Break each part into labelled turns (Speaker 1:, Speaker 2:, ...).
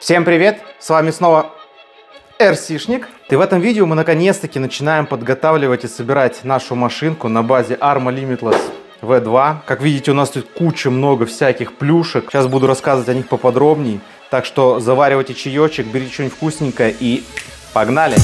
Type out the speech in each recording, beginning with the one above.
Speaker 1: Всем привет! С вами снова РСишник. И в этом видео мы наконец-таки начинаем подготавливать и собирать нашу машинку на базе Arma Limitless V2. Как видите, у нас тут много всяких плюшек. Сейчас буду рассказывать о них поподробнее. Так что заваривайте чаечек, берите что-нибудь вкусненькое и погнали!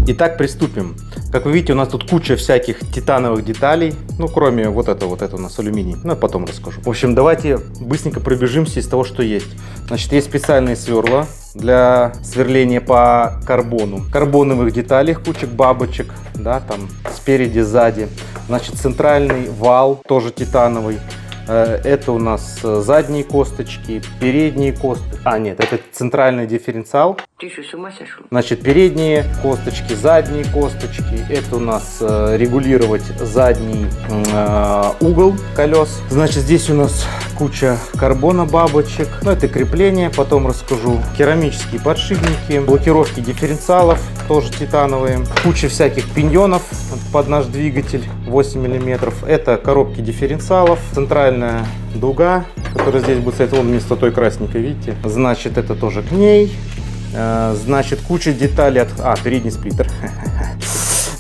Speaker 1: Итак, приступим. Как вы видите, у нас тут куча всяких титановых деталей. Ну, кроме вот это у нас алюминий. Ну, потом расскажу. В общем, давайте быстренько пробежимся из того, что есть. Значит, есть специальные сверла для сверления по карбону. Карбоновых деталей, кучек бабочек, да, там спереди, сзади. Значит, центральный вал, тоже титановый. Это у нас задние косточки, передние косточки. А, нет, это центральный дифференциал.
Speaker 2: Ты что, с ума сошел?
Speaker 1: Значит, передние косточки, задние косточки. Это у нас регулировать задний угол колес. Значит, здесь у нас куча карбона бабочек. Ну, это крепление, потом расскажу. Керамические подшипники, блокировки дифференциалов, тоже титановые. Куча всяких пиньонов под наш двигатель 8 мм. Это коробки дифференциалов. Центральная дуга, которая здесь будет стоять, вон вместо той красненькой, видите. Значит, это тоже к ней. Значит, куча деталей от... передний сплиттер.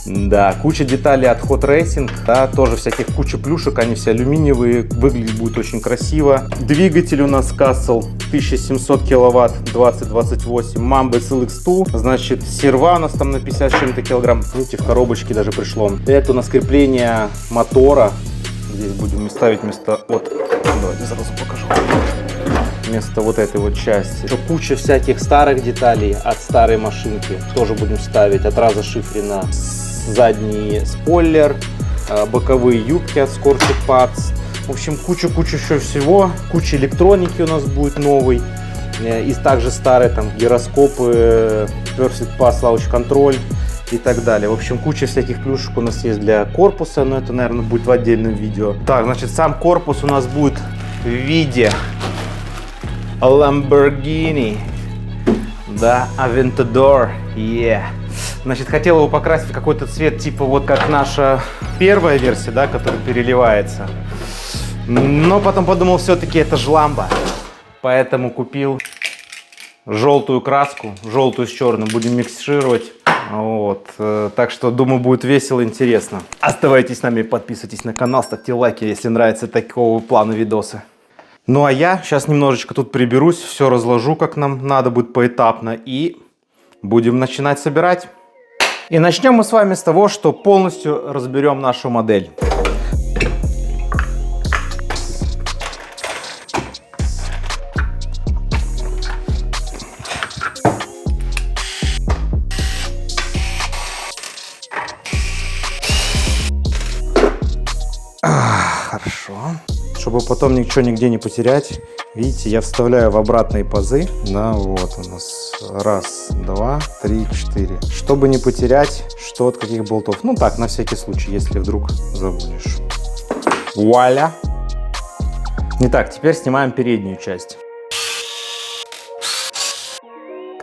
Speaker 1: Да, куча деталей от Hot Racing. Да, тоже всяких куча плюшек. Они все алюминиевые. Выглядит будет очень красиво. Двигатель у нас Castle 1700 киловатт 2028. Mamba SLX2. Значит, серва у нас там на 50 с чем-то килограмм. Видите, в коробочке даже пришло. Это у нас крепление мотора. Здесь будем ставить вместо... Вот, давайте сразу покажу. Вместо вот этой вот части. Еще куча всяких старых деталей от старой машинки. Тоже будем ставить. От Раза Шифрина. Задний спойлер. Боковые юбки от Scorched Parts. В общем, куча еще всего. Куча электроники у нас будет новой. И также старые там гироскопы, Perfect Pass Launch Control и так далее. В общем, куча всяких плюшек у нас есть для корпуса, но это, наверное, будет в отдельном видео. Так, значит, сам корпус у нас будет в виде Lamborghini, да, Aventador, yeah. Значит, хотел его покрасить в какой-то цвет, типа вот как наша первая версия, да, которая переливается. Но потом подумал, все-таки это ж ламбо, поэтому купил желтую краску, желтую с черным, будем миксировать. Вот, так что, думаю, будет весело и интересно. Оставайтесь с нами, подписывайтесь на канал, ставьте лайки, если нравятся такого плана видосы. Ну а я сейчас немножечко тут приберусь, все разложу, как нам надо будет поэтапно, и будем начинать собирать. И начнем мы с вами с того, что полностью разберем нашу модель. Хорошо. Чтобы потом ничего нигде не потерять, видите, я вставляю в обратные пазы. Да, вот у нас 1, 2, 3, 4. Чтобы не потерять, что от каких болтов. Ну так, на всякий случай, если вдруг забудешь. Вуаля! Итак, теперь снимаем переднюю часть.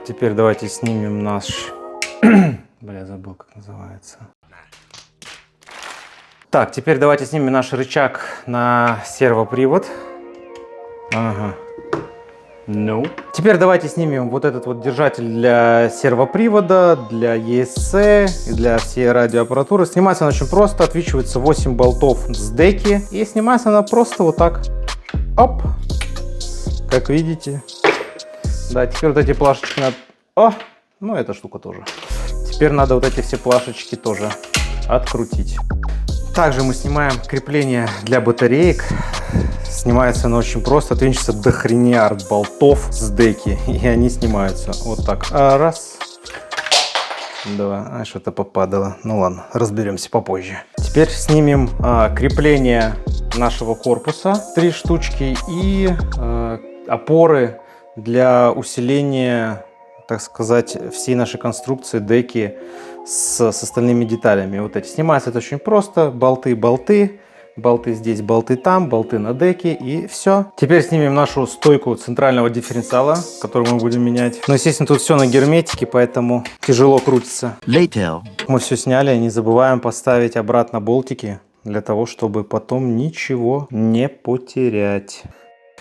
Speaker 1: Теперь давайте снимем наш... Бля, забыл, как называется. Так, теперь давайте снимем наш рычаг на сервопривод. Ага. Ну. Теперь давайте снимем вот этот вот держатель для сервопривода, для ESC и для всей радиоаппаратуры. Снимается она очень просто. Отвинчивается 8 болтов с деки. И снимается она просто вот так. Оп. Как видите. Да, теперь вот эти плашечки надо... О! Ну, эта штука тоже. Теперь надо вот эти все плашечки тоже открутить. Также мы снимаем крепление для батареек. Снимается оно очень просто. Отвинчивается до хрениард болтов с деки. И они снимаются вот так. Раз. Два. Что-то попадало. Ну ладно, разберемся попозже. Теперь снимем крепление нашего корпуса. 3 штучки. И опоры для усиления, так сказать, всей нашей конструкции деки с остальными деталями. Вот эти снимается это очень просто. Болты, болты здесь, болты там, болты на деке, и все. Теперь снимем нашу стойку центрального дифференциала, которую мы будем менять. Но, естественно, тут все на герметике, поэтому тяжело крутится.
Speaker 2: Later.
Speaker 1: Мы все сняли, не забываем поставить обратно болтики, для того, чтобы потом ничего не потерять.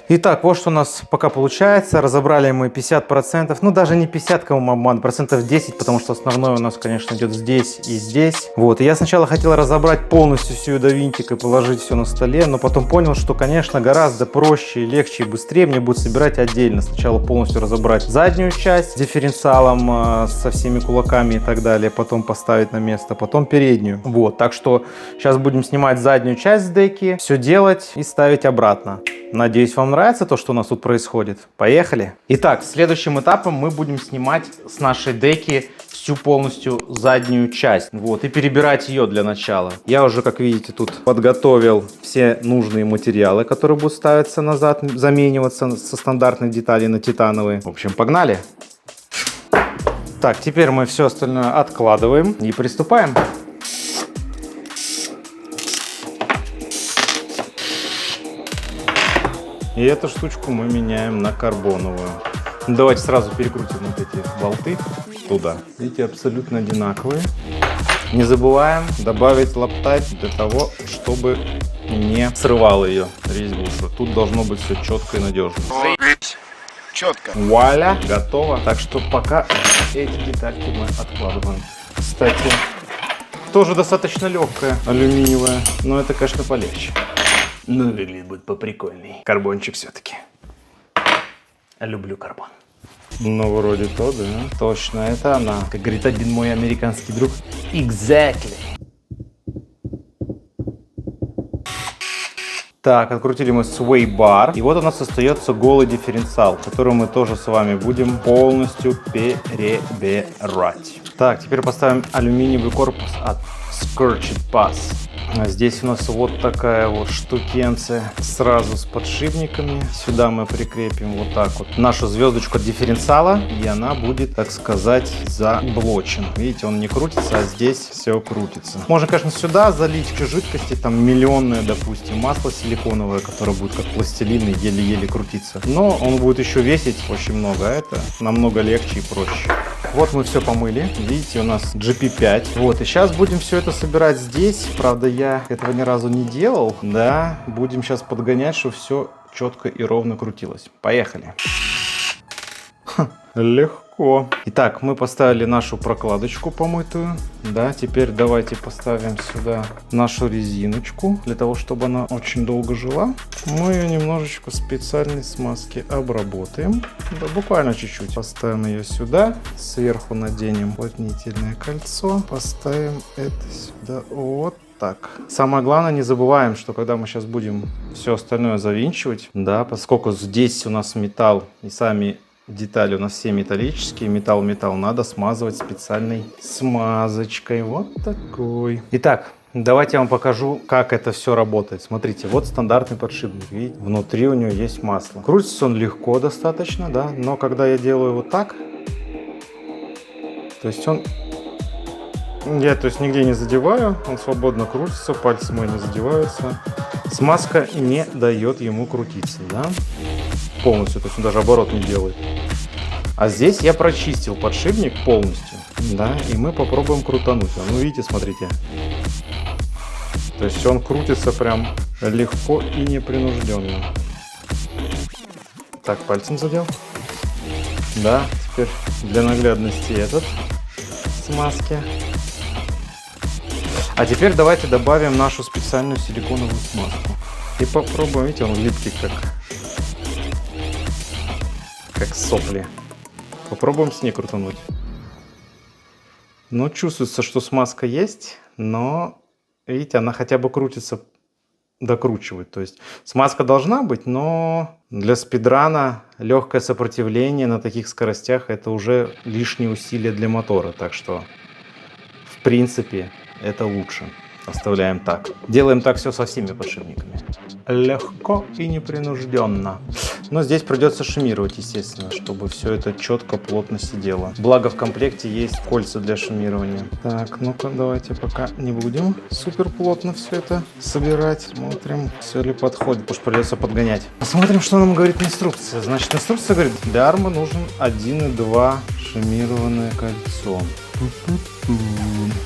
Speaker 1: Итак, вот что у нас пока получается. Разобрали мы 50%, ну даже не 50, кому обман, процентов 10, потому что основное у нас, конечно, идет здесь и здесь. Вот, и я сначала хотел разобрать полностью всю до винтика и положить все на столе, но потом понял, что, конечно, гораздо проще, легче и быстрее мне будет собирать отдельно. Сначала полностью разобрать заднюю часть с дифференциалом, со всеми кулаками и так далее, потом поставить на место, потом переднюю. Вот, так что сейчас будем снимать заднюю часть с деки, все делать и ставить обратно. Надеюсь, вам нравится то, что у нас тут происходит. Поехали! Итак, следующим этапом мы будем снимать с нашей деки всю полностью заднюю часть. Вот, и перебирать ее для начала. Я уже, как видите, тут подготовил все нужные материалы, которые будут ставиться назад, замениваться со стандартных деталей на титановые. В общем, погнали! Так, теперь мы все остальное откладываем и приступаем. И эту штучку мы меняем на карбоновую. Давайте сразу перекрутим вот эти болты туда. Видите, абсолютно одинаковые. Не забываем добавить лаптайп для того, чтобы не срывало ее резьбу. Тут должно быть все четко и надежно.
Speaker 2: Четко.
Speaker 1: Вуаля, готово. Так что пока эти детальки мы откладываем. Кстати, тоже достаточно легкая, алюминиевая, но это, конечно, полегче. Но выглядит будет поприкольней. Карбончик все-таки. Люблю карбон. Ну, вроде то, да. Точно, это она. Как говорит один мой американский друг. Exactly. Так, открутили мы sway bar. И вот у нас остается голый дифференциал, который мы тоже с вами будем полностью перебирать. Так, теперь поставим алюминиевый корпус от Scorched Pass. Здесь у нас вот такая вот штукенция сразу с подшипниками. Сюда мы прикрепим вот так вот нашу звездочку от дифференциала, и она будет, так сказать, заблочена. Видите, он не крутится, а здесь все крутится. Можно, конечно, сюда залить жидкости, там миллионное, допустим, масло силиконовое, которое будет как пластилин и еле-еле крутиться. Но он будет еще весить очень много, а это намного легче и проще. Вот мы все помыли. Видите, у нас GP5. Вот, и сейчас будем все это собирать здесь. Правда, я этого ни разу не делал. Да, будем сейчас подгонять, чтобы все четко и ровно крутилось. Поехали. Легко. Итак, мы поставили нашу прокладочку помытую. Да, теперь давайте поставим сюда нашу резиночку, для того, чтобы она очень долго жила. Мы ее немножечко в специальной смазке обработаем. Да, буквально чуть-чуть. Поставим ее сюда. Сверху наденем уплотнительное кольцо. Поставим это сюда. Вот так. Самое главное, не забываем, что когда мы сейчас будем все остальное завинчивать, да, поскольку здесь у нас металл и сами детали у нас все металлические, металл надо смазывать специальной смазочкой. Вот такой. Итак, давайте я вам покажу, как это все работает. Смотрите, вот стандартный подшипник. Видите, внутри у него есть масло. Крутится он легко достаточно, да, но когда я делаю вот так, то есть я нигде не задеваю, он свободно крутится, пальцы мои не задеваются. Смазка не дает ему крутиться, да, полностью, то есть он даже оборот не делает. А здесь я прочистил подшипник полностью, да, и мы попробуем крутануть. Ну, видите, смотрите. То есть он крутится прям легко и непринужденно. Так, пальцем задел. Да, теперь для наглядности этот смазки. А теперь давайте добавим нашу специальную силиконовую смазку. И попробуем, видите, он липкий как сопли. Попробуем с ней крутануть. Ну, чувствуется, что смазка есть, но, видите, она хотя бы крутится, докручивает. То есть смазка должна быть, но для спидрана легкое сопротивление на таких скоростях — это уже лишние усилия для мотора. Так что, в принципе, это лучше. Оставляем так. Делаем так все со всеми подшипниками. Легко и непринужденно. Но здесь придется шумировать, естественно, чтобы все это четко, плотно сидело. Благо в комплекте есть кольца для шумирования. Так, ну-ка, давайте пока не будем супер плотно все это собирать. Смотрим, все ли подходит, потому что придется подгонять. Посмотрим, что нам говорит инструкция. Значит, инструкция говорит, для армы нужен 1,2 шумированное кольцо.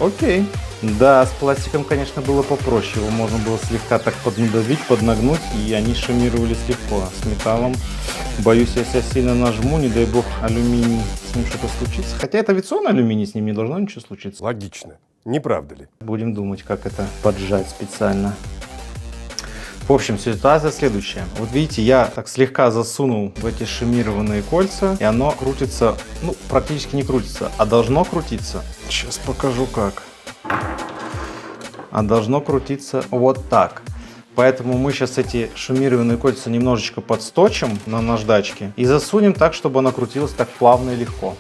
Speaker 3: Окей.
Speaker 1: Да, с пластиком, конечно, было попроще. Его можно было слегка так поднадавить, поднагнуть, и они шарнировались легко. С металлом, боюсь, если я сильно нажму, не дай бог, алюминий, с ним что-то случится. Хотя это авиационный алюминий, с ним не должно ничего случиться.
Speaker 3: Логично. Не правда ли?
Speaker 1: Будем думать, как это поджать специально. В общем, ситуация следующая. Вот видите, я так слегка засунул в эти шемированные кольца, и оно крутится, ну, практически не крутится, а должно крутиться. Сейчас покажу как. А должно крутиться вот так. Поэтому мы сейчас эти шумированные кольца немножечко подсточим на наждачке и засунем так, чтобы она крутилась так плавно и легко.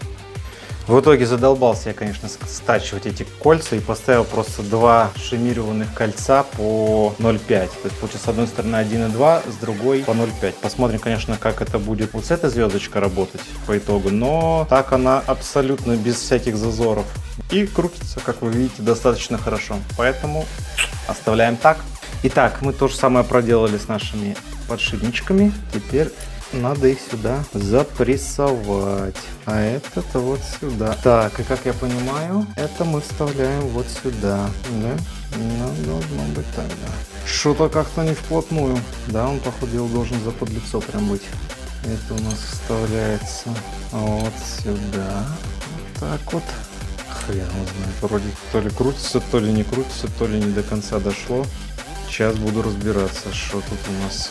Speaker 1: В итоге задолбался я, конечно, стачивать эти кольца и поставил просто два шемированных кольца по 0,5. То есть получится с одной стороны 1,2, с другой по 0,5. Посмотрим, конечно, как это будет вот с этой звездочкой работать по итогу. Но так она абсолютно без всяких зазоров. И крутится, как вы видите, достаточно хорошо. Поэтому оставляем так. Итак, мы то же самое проделали с нашими подшипничками. Теперь надо их сюда запрессовать. А это вот сюда. Так, и как я понимаю, это мы вставляем вот сюда. Да? Ну, должно быть так, да. Что-то как-то не вплотную. Да, он, походу, должен заподлицо прям быть. Это у нас вставляется вот сюда. Вот так вот. Хрен его знает. Вроде то ли крутится, то ли не крутится, то ли не до конца дошло. Сейчас буду разбираться, что тут у нас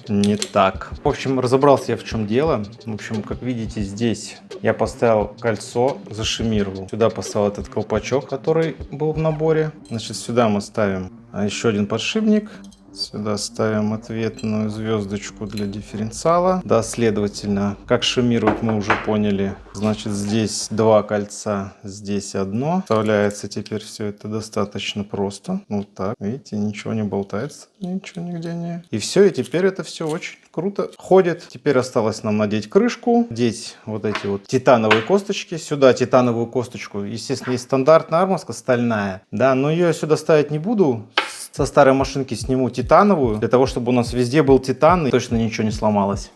Speaker 1: не так. В общем, разобрался я, в чем дело. В общем, как видите, здесь я поставил кольцо, зашемировал. Сюда поставил этот колпачок, который был в наборе. Значит, сюда мы ставим еще один подшипник. Сюда ставим ответную звездочку для дифференциала. Да, следовательно, как шемировать мы уже поняли. Значит, здесь два кольца, здесь одно. Вставляется теперь все это достаточно просто. Вот так. Видите, ничего не болтается, ничего нигде не. И все, и теперь это все очень круто ходит. Теперь осталось нам надеть крышку, надеть вот эти вот титановые косточки. Сюда титановую косточку. Естественно, есть стандартная армовская стальная. Да, но ее я сюда ставить не буду. Со старой машинки сниму титановую, для того, чтобы у нас везде был титан и точно ничего не сломалось.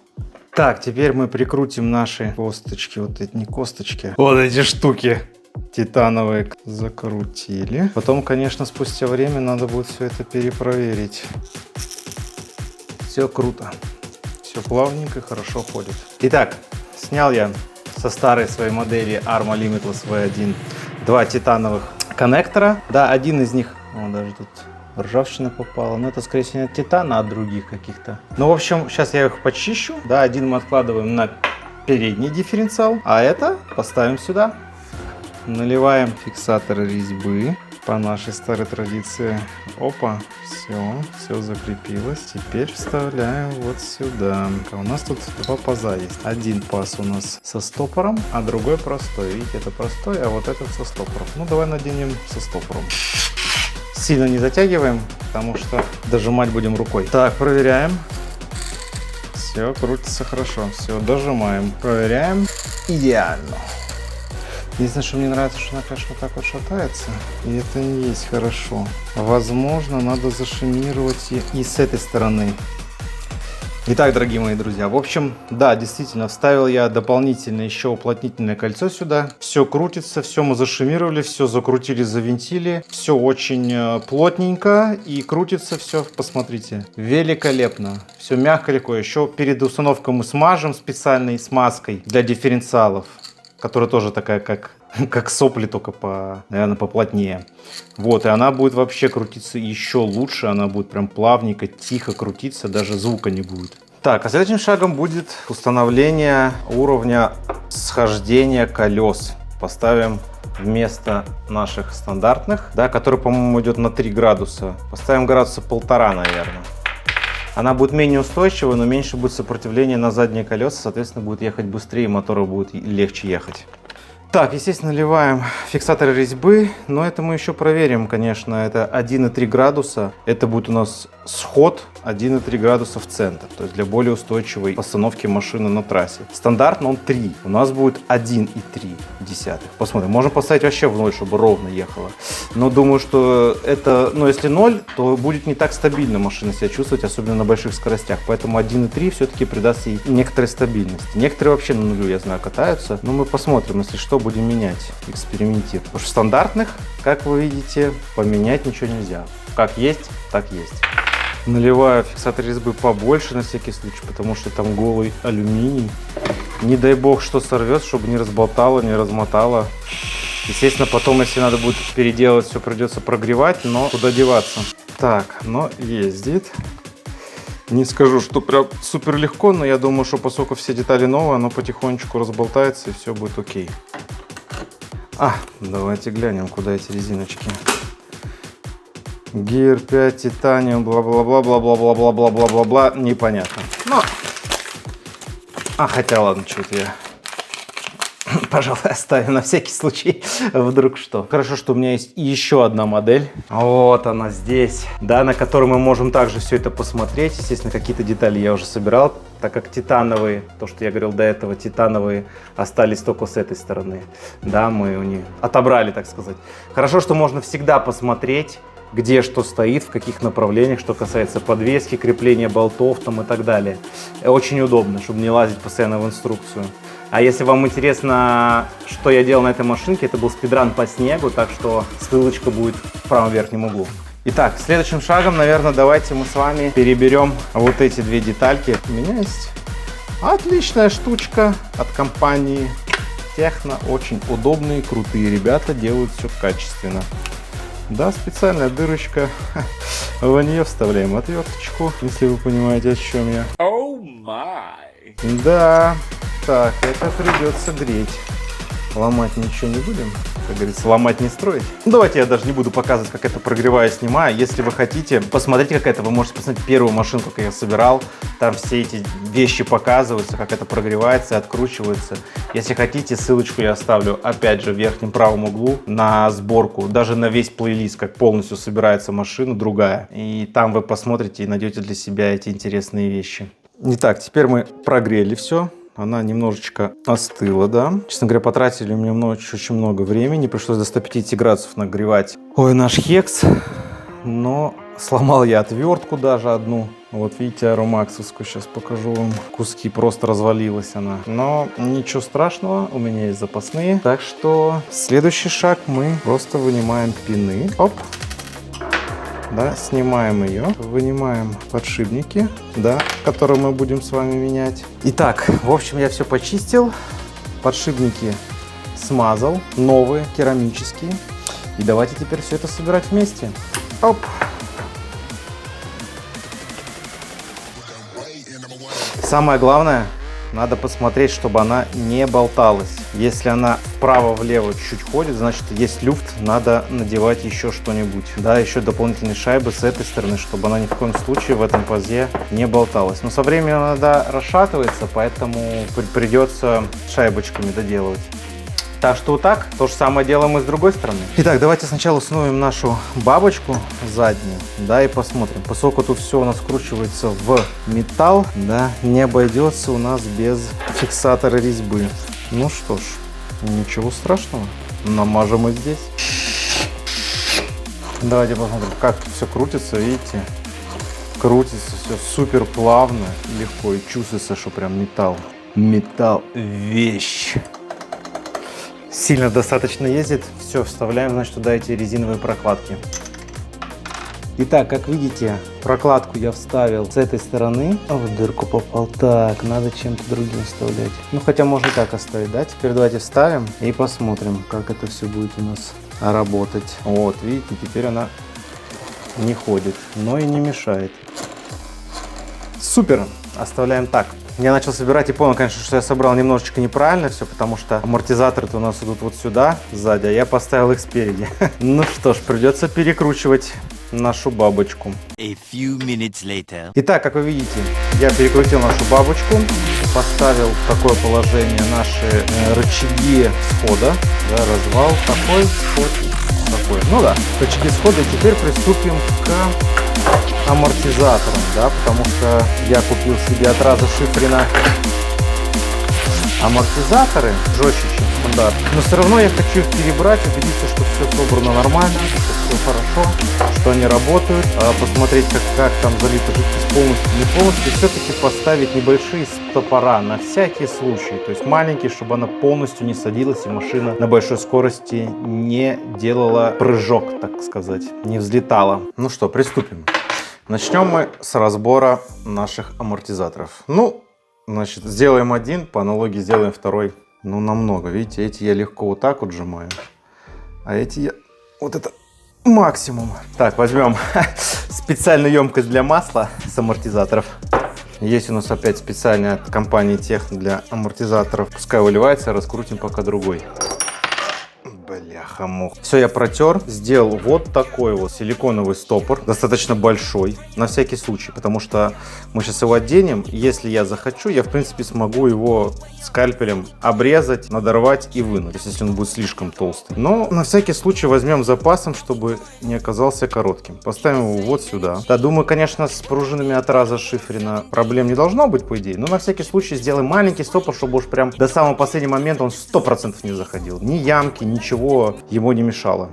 Speaker 1: Так, теперь мы прикрутим наши косточки, вот эти не косточки, вот эти штуки титановые. Закрутили. Потом, конечно, спустя время надо будет все это перепроверить. Все круто. Все плавненько, хорошо ходит. Итак, снял я со старой своей модели Arma Limitless V1 два титановых коннектора. Да, один из них, вот даже тут ржавчина попала. Но это, скорее всего, не от титана, а от других каких-то. Ну, в общем, сейчас я их почищу. Да, один мы откладываем на передний дифференциал, а это поставим сюда. Наливаем фиксатор резьбы по нашей старой традиции. Опа, все закрепилось. Теперь вставляем вот сюда. У нас тут два паза есть. Один паз у нас со стопором, а другой простой. Видите, это простой, а вот этот со стопором. Ну, давай наденем со стопором. Сильно не затягиваем, потому что дожимать будем рукой. Так, проверяем. Все, крутится хорошо. Все, дожимаем. Проверяем. Идеально. Единственное, что мне нравится, что она, конечно, вот так вот шатается. И это не есть хорошо. Возможно, надо зашемировать и с этой стороны. Итак, дорогие мои друзья, в общем, да, действительно, вставил я дополнительно еще уплотнительное кольцо сюда. Все крутится, все мы зашемировали, все закрутили, завинтили. Все очень плотненько и крутится все, посмотрите, великолепно. Все мягко, легко. Еще перед установкой мы смажем специальной смазкой для дифференциалов, которая тоже такая, как сопли, только наверное, поплотнее. Вот, и она будет вообще крутиться еще лучше, она будет прям плавненько, тихо крутиться, даже звука не будет. Так, а следующим шагом будет установление уровня схождения колес. Поставим вместо наших стандартных, да, который, по-моему, идет на 3 градуса, поставим градуса 1,5, наверное. Она будет менее устойчивая, но меньше будет сопротивления на задние колеса, соответственно, будет ехать быстрее, мотору будет легче ехать. Так, естественно, наливаем фиксатор резьбы, но это мы еще проверим, конечно. Это 1,3 градуса. Это будет у нас сход 1,3 градуса в центр, то есть для более устойчивой постановки машины на трассе. Стандартно он 3, у нас будет 1,3. Посмотрим, можем поставить вообще в 0, чтобы ровно ехала. Но думаю, что это, ну если 0, то будет не так стабильно машина себя чувствовать, особенно на больших скоростях. Поэтому 1,3 все-таки придаст ей некоторой стабильности. Некоторые вообще на нулю, я знаю, катаются, но мы посмотрим, если что, будем менять, экспериментировать. Потому что в стандартных, как вы видите, поменять ничего нельзя. Как есть, так есть. Наливаю фиксатор резьбы побольше на всякий случай, потому что там голый алюминий. Не дай бог, что сорвет, чтобы не разболтало, не размотало. Естественно, потом, если надо будет переделать, все придется прогревать, но куда деваться. Так, но ездит. Не скажу, что прям супер легко, но я думаю, что поскольку все детали новые, оно потихонечку разболтается и все будет окей. Давайте глянем, куда эти резиночки. Gear 5, титаниум, бла-бла-бла-бла-бла-бла-бла-бла-бла-бла. Непонятно. Хотя ладно, что-то я... Пожалуй, оставим на всякий случай, вдруг что. Хорошо, что у меня есть еще одна модель. Вот она здесь, да, на которой мы можем также все это посмотреть. Естественно, какие-то детали я уже собирал, так как титановые, то, что я говорил до этого, титановые остались только с этой стороны. Да, мы у них отобрали, так сказать. Хорошо, что можно всегда посмотреть, где что стоит, в каких направлениях, что касается подвески, крепления болтов там и так далее. Очень удобно, чтобы не лазить постоянно в инструкцию. А если вам интересно, что я делал на этой машинке, это был спидран по снегу, так что ссылочка будет в правом верхнем углу. Итак, следующим шагом, наверное, давайте мы с вами переберем вот эти две детальки. У меня есть отличная штучка от компании Техно. Очень удобные, крутые ребята, делают все качественно. Да, специальная дырочка. В нее вставляем отверточку, если вы понимаете, о чем я. Да, так, это придется греть. Ломать ничего не будем, как говорится, ломать не строить. Давайте я даже не буду показывать, как это прогреваю, снимаю. Если вы хотите посмотреть, как это, вы можете посмотреть первую машинку, как я собирал. Там все эти вещи показываются, как это прогревается и откручивается. Если хотите, ссылочку я оставлю, опять же, в верхнем правом углу на сборку. Даже на весь плейлист, как полностью собирается машина другая. И там вы посмотрите и найдете для себя эти интересные вещи. Итак, теперь мы прогрели все. Она немножечко остыла, да. Честно говоря, потратили у меня очень много времени. Пришлось до 150 градусов нагревать. Ой, наш хекс. Но сломал я отвертку даже одну. Вот видите, аэромаксовскую. Сейчас покажу вам. Куски, просто развалилась она. Но ничего страшного, у меня есть запасные. Так что следующий шаг, мы просто вынимаем пины. Оп. Да, снимаем ее, вынимаем подшипники, да, которые мы будем с вами менять. Итак, в общем, я все почистил, подшипники смазал, новые, керамические. И давайте теперь все это собирать вместе. Оп! Самое главное, надо посмотреть, чтобы она не болталась. Если она вправо-влево чуть-чуть ходит, значит, есть люфт, надо надевать еще что-нибудь. Да, еще дополнительные шайбы с этой стороны, чтобы она ни в коем случае в этом пазе не болталась. Но со временем она расшатывается, поэтому придется шайбочками доделывать. Так что вот так, то же самое делаем и с другой стороны. Итак, давайте сначала установим нашу бабочку заднюю, да, и посмотрим. Поскольку тут все у нас вкручивается в металл, да, не обойдется у нас без фиксатора резьбы. Ну что ж, ничего страшного, намажем и здесь. Давайте посмотрим, как все крутится, видите? Крутится все супер плавно, легко, и чувствуется, что прям металл. Металл – вещь. Сильно достаточно ездит. Все, вставляем, значит, туда эти резиновые прокладки. Итак, как видите, прокладку я вставил с этой стороны. В дырку попал. Так, надо чем-то другим вставлять. Ну, хотя можно так оставить, да? Теперь давайте вставим и посмотрим, как это все будет у нас работать. Вот, видите, теперь она не ходит, но и не мешает. Супер! Оставляем так. Я начал собирать и понял, конечно, что я собрал немножечко неправильно все, потому что амортизаторы-то у нас идут вот сюда, сзади, а я поставил их спереди. Ну что ж, придется перекручивать нашу бабочку. Итак, как вы видите, я перекрутил нашу бабочку, поставил в такое положение наши рычаги схода, да, развал такой, вот такой. Ну да, рычаги схода, и теперь приступим к амортизатором, да, потому что я купил себе от Раза Шифрина амортизаторы жестче, чем стандарт. Но все равно я хочу их перебрать, убедиться, что все собрано нормально, что все хорошо, что они работают, посмотреть, как там залита жидкость полностью, не полностью, и все-таки поставить небольшие стопора на всякий случай, то есть маленькие, чтобы она полностью не садилась и машина на большой скорости не делала прыжок, так сказать, не взлетала. Ну что, приступим. Начнем мы с разбора наших амортизаторов. Ну, значит, сделаем один, по аналогии сделаем второй. Ну, намного. Видите, эти я легко вот так вот сжимаю, а эти я вот это максимум. Так, возьмем специальную емкость для масла с амортизаторов. Есть у нас опять специальная от компании Техно для амортизаторов. Пускай выливается, раскрутим пока другой. Бляха-муха. Все, я протер, сделал вот такой вот силиконовый стопор, достаточно большой, на всякий случай, потому что мы сейчас его оденем. Если я захочу, я в принципе смогу его скальпелем обрезать, надорвать и вынуть, если он будет слишком толстый. Но на всякий случай возьмем запасом, чтобы не оказался коротким. Поставим его вот сюда. Да, думаю, конечно, с пружинами от Раза Шифрина проблем не должно быть, по идее, но на всякий случай сделаем маленький стопор, чтобы уж прям до самого последнего момента он 100% не заходил. Ни ямки, ничего ему не мешало.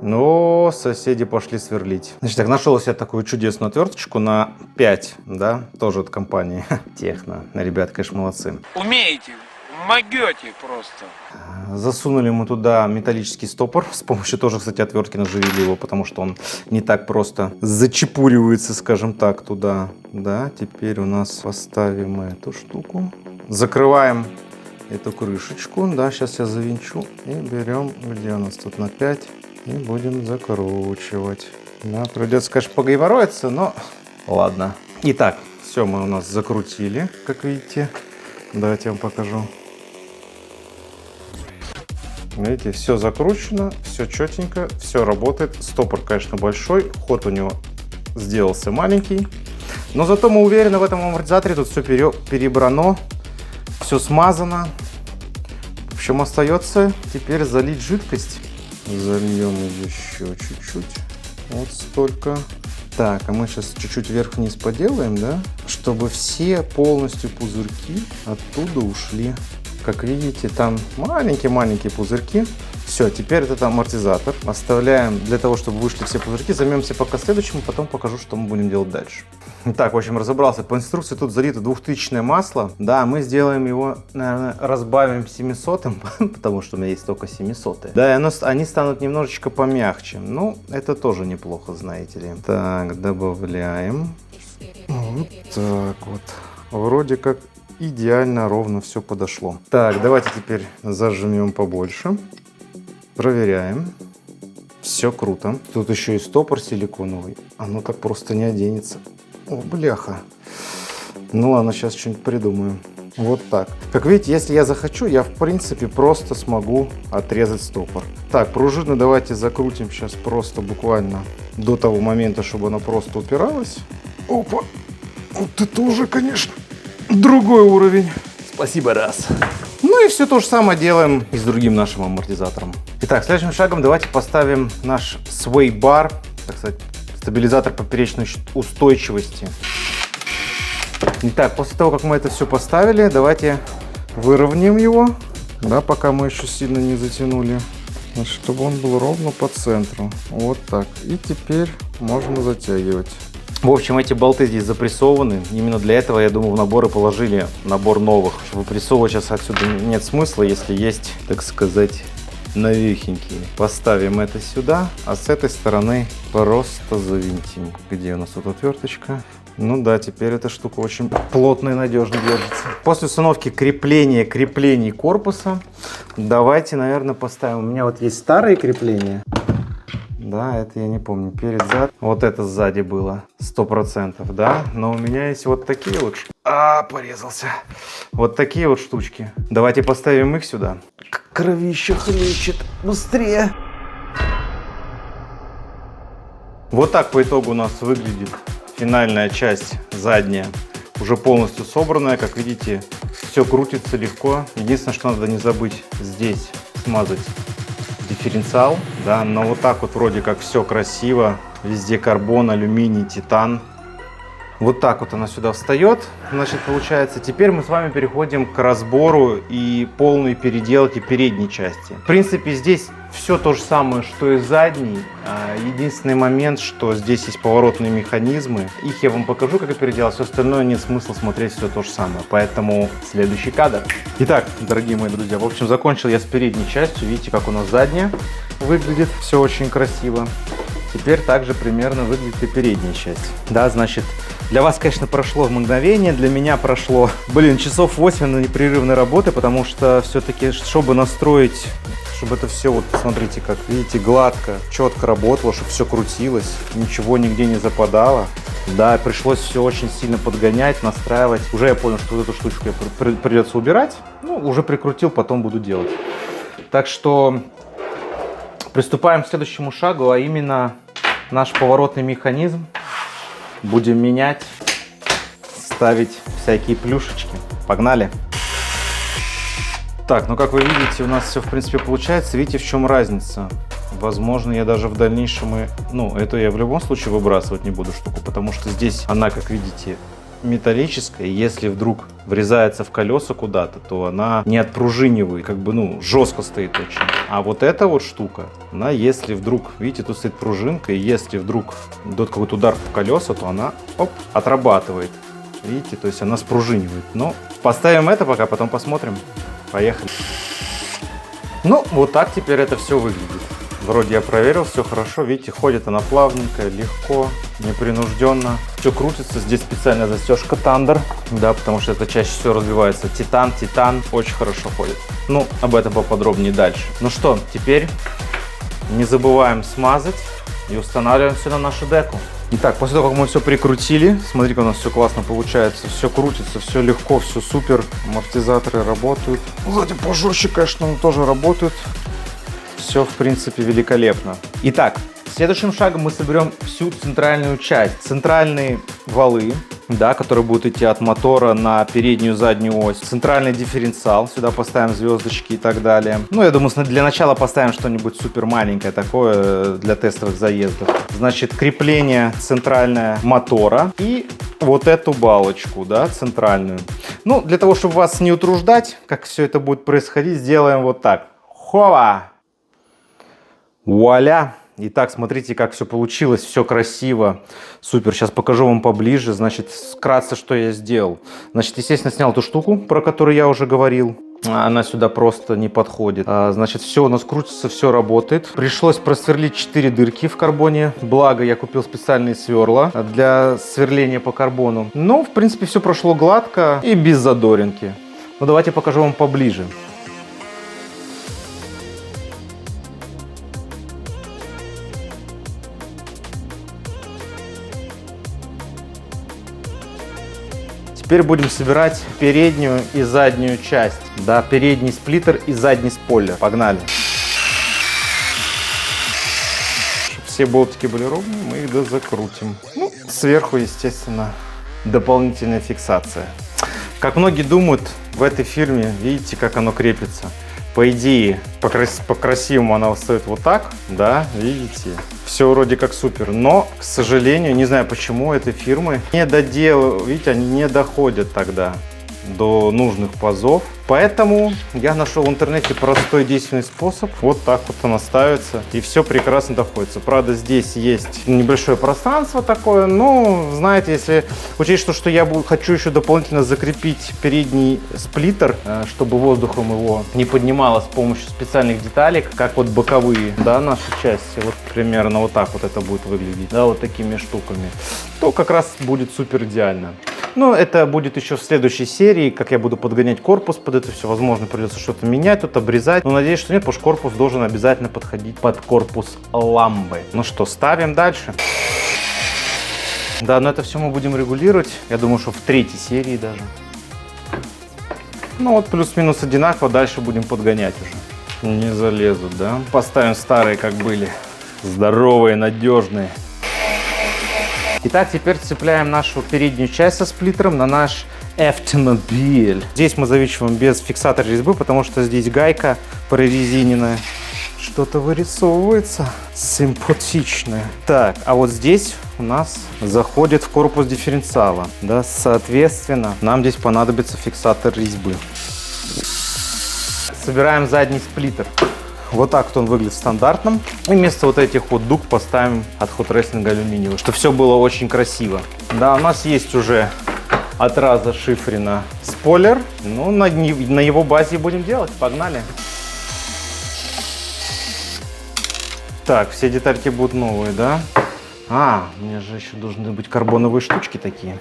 Speaker 1: Но соседи пошли сверлить. Значит, так, нашел я такую чудесную отверточку на 5, да, тоже от компании Техно. Ребята, конечно, молодцы.
Speaker 2: Умеете, могете просто.
Speaker 1: Засунули мы туда металлический стопор. С помощью тоже, кстати, отвертки наживили его, потому что он не так просто зачепуривается, скажем так, туда. Да, теперь у нас поставим эту штуку. Закрываем эту крышечку, да, сейчас я завинчу и берем, где у нас тут на 5, и будем закручивать. Да, придется, конечно, погайвороиться, но ладно. Итак, все мы у нас закрутили, как видите. Давайте я вам покажу. Видите, все закручено, все четенько, все работает. Стопор, конечно, большой, ход у него сделался маленький, но зато мы уверены в этом амортизаторе, тут все перебрано. Все смазано. В общем, остается теперь залить жидкость. Зальем еще чуть-чуть. Вот столько. Так, а мы сейчас чуть-чуть вверх-вниз поделаем, да? Чтобы все полностью пузырьки оттуда ушли. Как видите, там маленькие-маленькие пузырьки. Все, теперь этот амортизатор оставляем для того, чтобы вышли все пузырьки. Займемся пока следующим, потом покажу, что мы будем делать дальше. Так, в общем, разобрался. По инструкции тут залито 2000 масло. Да, мы сделаем его, наверное, разбавим 700-м, потому что у меня есть только 700-е. Да, и они станут немножечко помягче. Ну, это тоже неплохо, знаете ли. Так, добавляем. Вот так вот. Вроде как идеально ровно все подошло. Так, давайте теперь зажмем побольше. Проверяем. Все круто. Тут еще и стопор силиконовый. Оно так просто не оденется. О, бляха. Ну ладно, сейчас что-нибудь придумаю. Вот так. Как видите, если я захочу, я в принципе просто смогу отрезать стопор. Так, пружины давайте закрутим сейчас просто буквально до того момента, чтобы она просто упиралась. Опа. Вот это уже, конечно, другой уровень. Спасибо, Раз. Ну и все то же самое делаем и с другим нашим амортизатором. Итак, следующим шагом давайте поставим наш Sway Bar, так сказать, стабилизатор поперечной устойчивости. Итак, после того, как мы это все поставили, давайте выровняем его, да, пока мы еще сильно не затянули, чтобы он был ровно по центру. Вот так. И теперь можно затягивать. В общем, эти болты здесь запрессованы. Именно для этого, я думаю, в наборы положили набор новых. Выпрессовывать сейчас отсюда нет смысла, если есть, так сказать, новехенькие. Поставим это сюда, а с этой стороны просто завинтим. Где у нас тут отверточка? Ну да, теперь эта штука очень плотно и надежно держится. После установки креплений корпуса, давайте, наверное, поставим. У меня вот есть старые крепления. Да, это я не помню, перед-зад. Вот это сзади было, 100%, да. Но у меня есть вот такие вот. Порезался. Вот такие вот штучки. Давайте поставим их сюда. Кровище хлещет. Быстрее. Вот так по итогу у нас выглядит финальная часть, задняя. Уже полностью собранная. Как видите, все крутится легко. Единственное, что надо не забыть здесь смазать дифференциал, да, но вот так вот вроде как все красиво, везде карбон, алюминий, титан, Вот так вот она сюда встает. Значит, получается, теперь мы с вами переходим к разбору и полной переделке передней части. В принципе, здесь все то же самое, что и задней. Единственный момент, что здесь есть поворотные механизмы. Их я вам покажу, как это переделать. Все остальное нет смысла смотреть все то же самое. Поэтому следующий кадр. Итак, дорогие мои друзья, в общем, закончил я с передней частью. Видите, как у нас задняя выглядит. Все очень красиво. Теперь также примерно выглядит и передняя часть. Да, значит, для вас, конечно, прошло в мгновение, для меня прошло, часов 8 на непрерывной работы, потому что все-таки, чтобы настроить, чтобы это все, вот посмотрите, как видите, гладко, четко работало, чтобы все крутилось, ничего нигде не западало. Да, пришлось все очень сильно подгонять, настраивать. Уже я понял, что вот эту штучку придется убирать. Ну, уже прикрутил, потом буду делать. Так что приступаем к следующему шагу, а именно наш поворотный механизм. Будем менять, ставить всякие плюшечки. Погнали! Так, ну как вы видите, у нас все в принципе получается. Видите, в чем разница? Возможно, я даже в дальнейшем это я в любом случае выбрасывать не буду штуку, потому что здесь она, как видите, металлическая, и если вдруг врезается в колеса куда-то, то она не отпружинивает, жестко стоит очень. А вот эта вот штука, она, если вдруг, видите, тут стоит пружинка, и если вдруг идет какой-то удар в колеса, то она, отрабатывает. Видите, то есть она спружинивает. Но поставим это пока, потом посмотрим. Поехали. Ну, вот так теперь это все выглядит. Вроде я проверил, все хорошо. Видите, ходит она плавненько, легко, непринужденно. Все крутится. Здесь специальная застежка Thunder, да, потому что это чаще всего развивается Титан. Очень хорошо ходит. Ну, об этом поподробнее дальше. Ну что, теперь не забываем смазать и устанавливаем все на нашу деку. Итак, после того, как мы все прикрутили, смотрите, у нас все классно получается, все крутится, все легко, все супер. Амортизаторы работают. Сзади пожестче, конечно, но тоже работают. Все, в принципе, великолепно. Итак, следующим шагом мы соберем всю центральную часть. Центральные валы, да, которые будут идти от мотора на переднюю и заднюю ось. Центральный дифференциал. Сюда поставим звездочки и так далее. Ну, я думаю, для начала поставим что-нибудь супер маленькое такое для тестовых заездов. Значит, крепление центральное мотора и вот эту балочку, да, центральную. Ну, для того, чтобы вас не утруждать, как все это будет происходить, сделаем вот так. Хова! Вуаля! Итак, смотрите, как все получилось, все красиво, супер. Сейчас покажу вам поближе. Значит, вкратце, что я сделал. Значит, естественно, снял эту штуку, про которую я уже говорил. Она сюда просто не подходит. Значит, все у нас крутится, все работает. Пришлось просверлить 4 дырки в карбоне. Благо, я купил специальные сверла для сверления по карбону. Но, в принципе, все прошло гладко и без задоринки. Ну, давайте покажу вам поближе. Теперь будем собирать переднюю и заднюю часть. Да, передний сплиттер и задний спойлер. Погнали. Чтобы все болтики были ровные, мы их закрутим. Ну, сверху, естественно, дополнительная фиксация. Как многие думают, в этой фирме, видите, как оно крепится. По идее, по-красивому она стоит вот так, да, видите. Все вроде как супер, но, к сожалению, не знаю почему этой фирмы не доделывают, видите, они не доходят тогда до нужных пазов. Поэтому я нашел в интернете простой действенный способ. Вот так вот она ставится, и все прекрасно доходится. Правда, здесь есть небольшое пространство такое, но, знаете, если учесть, что я хочу еще дополнительно закрепить передний сплиттер, чтобы воздухом его не поднимало с помощью специальных деталек, как вот боковые, да, наши части, вот примерно вот так вот это будет выглядеть, да, вот такими штуками, то как раз будет супер идеально. Но это будет еще в следующей серии, как я буду подгонять корпус под это все. Возможно, придется что-то менять, тут обрезать. Но надеюсь, что нет, потому что корпус должен обязательно подходить под корпус ламбы. Ну что, ставим дальше. Да, но это все мы будем регулировать. Я думаю, что в третьей серии даже. Ну вот плюс-минус одинаково, дальше будем подгонять уже. Не залезут, да? Поставим старые, как были. Здоровые, надежные. Итак, теперь цепляем нашу переднюю часть со сплиттером на наш автомобиль. Здесь мы завинчиваем без фиксатора резьбы, потому что здесь гайка прорезиненная, что-то вырисовывается симпатичное. Так, а вот здесь у нас заходит в корпус дифференциала. Да, соответственно, нам здесь понадобится фиксатор резьбы. Собираем задний сплиттер. Вот так вот он выглядит стандартным. И вместо вот этих вот дуг поставим от Hot Wrestling алюминиевый, чтобы все было очень красиво. Да, у нас есть уже от Раза Шифрина спойлер. Ну, на его базе будем делать. Погнали. Так, все детальки будут новые, да? У меня же еще должны быть карбоновые штучки такие.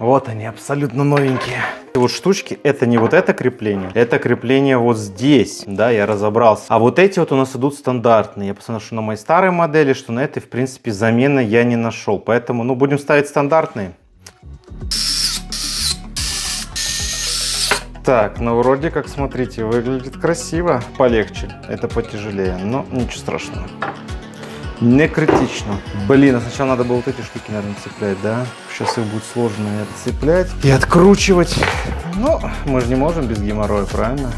Speaker 1: Вот они, абсолютно новенькие. И вот штучки, это не вот это крепление, это крепление вот здесь, да, я разобрался. А вот эти вот у нас идут стандартные. Я посмотрел, что на моей старой модели, что на этой, в принципе, замены я не нашел. Поэтому, ну, будем ставить стандартные. Так, ну вроде как, смотрите, выглядит красиво. Полегче, это потяжелее, но ничего страшного. Не критично. Блин, а сначала надо было вот эти штуки, наверное, цеплять, да? Сейчас их будет сложно цеплять и откручивать. Ну, мы же не можем без геморроя, правильно?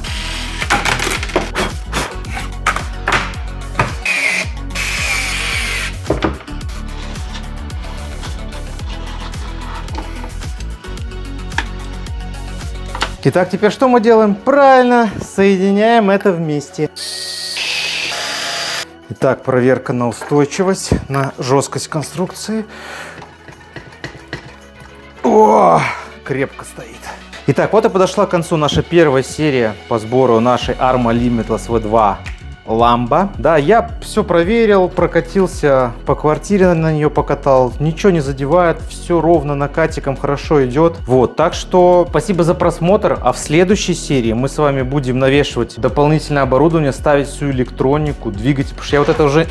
Speaker 1: Итак, теперь что мы делаем? Правильно, соединяем это вместе. Итак, проверка на устойчивость, на жесткость конструкции. О, крепко стоит. Итак, вот и подошла к концу наша первая серия по сбору нашей Arma Limitless V2 ламба. Да, я все проверил, прокатился по квартире, на нее покатал. Ничего не задевает, все ровно накатиком хорошо идет. Вот, так что спасибо за просмотр. А в следующей серии мы с вами будем навешивать дополнительное оборудование, ставить всю электронику, двигатель. Потому что я вот это уже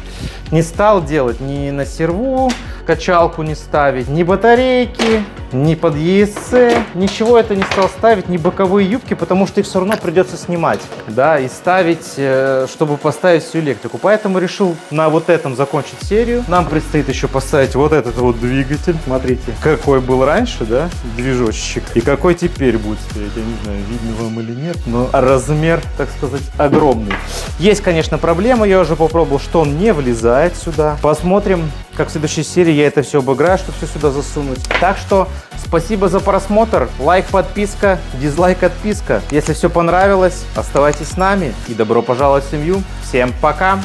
Speaker 1: не стал делать. Ни на серву качалку не ставить, ни батарейки, ни под ESC. Ничего это не стал ставить, ни боковые юбки, потому что их все равно придется снимать. Да, и ставить, чтобы поставить всю электрику. Поэтому решил на вот этом закончить серию. Нам предстоит еще поставить вот этот вот двигатель. Смотрите, какой был раньше, да, движочек. И какой теперь будет стоять. Я не знаю, видно вам или нет, но размер, так сказать, огромный. Есть, конечно, проблема. Я уже попробовал, что он не влезает сюда. Посмотрим, как в следующей серии я это все обыграю, чтобы все сюда засунуть. Так что спасибо за просмотр. Лайк, подписка, дизлайк, отписка. Если все понравилось, оставайтесь с нами и добро пожаловать в семью. Всем пока!